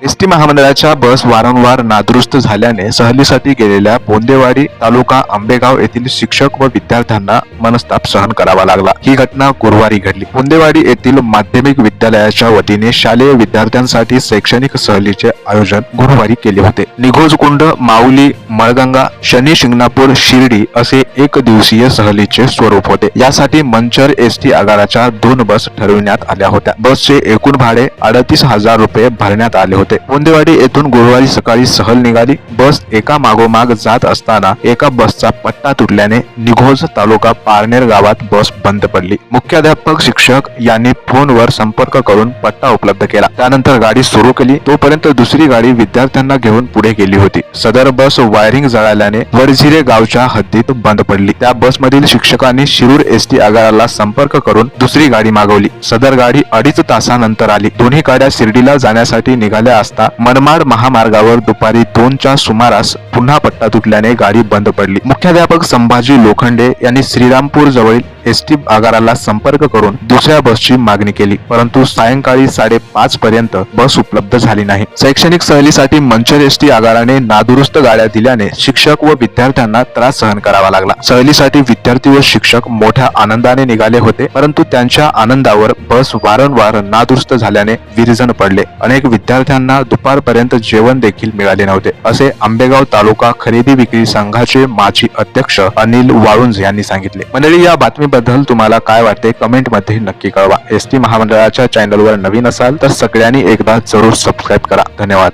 ST महामंडळाच्या बस वारंवार नादुरुस्त झाल्याने सहलीसाठी गेलेल्या बोंदेवाडी तालुका आंबेगाव येथील शिक्षक व विद्यार्थ्यांना मनस्ताप सहन करावा लागला। ही घटना गुरुवारी घडली। बोंदेवाडी येथील माध्यमिक विद्यालयाच्या वतीने शालेय विद्यार्थ्यांसाठी शैक्षणिक सहलीचे आयोजन गुरुवारी केले होते। निघोजकुंड, माऊली, मळगंगा, शनी शिंगणापूर, शिर्डी असे एक दिवसीय सहलीचे स्वरूप होते। यासाठी मंचर एसटी आगाराच्या 2 बस ठरविण्यात आल्या होत्या। बसचे एकूण भाडे 38,000 रुपये भरण्यात आले होते। बोंदेवाडी येथून गुरुवारी सकाळी सहल निघाली। बस एका मागोमाग जात असताना एका बसचा पट्टा तुटल्याने निघोज तालुका पारनेर गावात बस बंद पडली। मुख्याध्यापक शिक्षक यांनी फोनवर संपर्क करून पट्टा उपलब्ध केला। त्यानंतर गाडी सुरू केली। तोपर्यंत दुसरी गाडी विद्यार्थ्यांना घेऊन पुढे गेली होती। सदर बस वायरिंग जळाल्याने वडझिरे गावच्या हद्दीत बंद पडली। त्या बसमधील शिक्षकांनी शिरूर एसटी आगाराला संपर्क करून दुसरी गाडी मागवली। सदर गाडी 2.5 तासानंतर आली। दोन्ही गाड्या शिर्डीला जाण्यासाठी निघाल्या असता मनमाड महामार्गावर दुपारी 2च्या सुमारास पुन्हा पट्टा तुटल्याने गाडी बंद पडली। मुख्याध्यापक संभाजी लोखंडे यांनी श्रीरामपूर जवळील एसटी आगाराला संपर्क करून दुसऱ्या बसची मागणी केली, परंतु सायंकाळी 5:30 पर्यंत बस उपलब्ध झाली नाही। शैक्षणिक सहलीसाठी मंचर एसटी आगाराने नादुरुस्त गाड्या दिल्याने शिक्षक व विद्यार्थ्यांना त्रास सहन करावा लागला। सहलीसाठी विद्यार्थी व शिक्षक मोठ्या आनंदाने निघाले होते, परंतु त्यांच्या आनंदावर बस वारंवार नादुरुस्त झाल्याने विरजण पडले। अनेक विद्यार्थ्यांना दुपारपर्यंत जेवण देखील मिळाले नव्हते, असे आंबेगाव तालुका खरेदी विक्री संघाचे माजी अध्यक्ष अनिल वाळुंज यांनी सांगितले। मंडळी, या बातमीबद्दल तुम्हाला काय वाटते कमेंट मध्ये नक्की कळवा। एसटी महामंडळाच्या चॅनलवर नवीन असाल तर सगळ्यांनी एकदा जरूर सबस्क्राईब करा। धन्यवाद।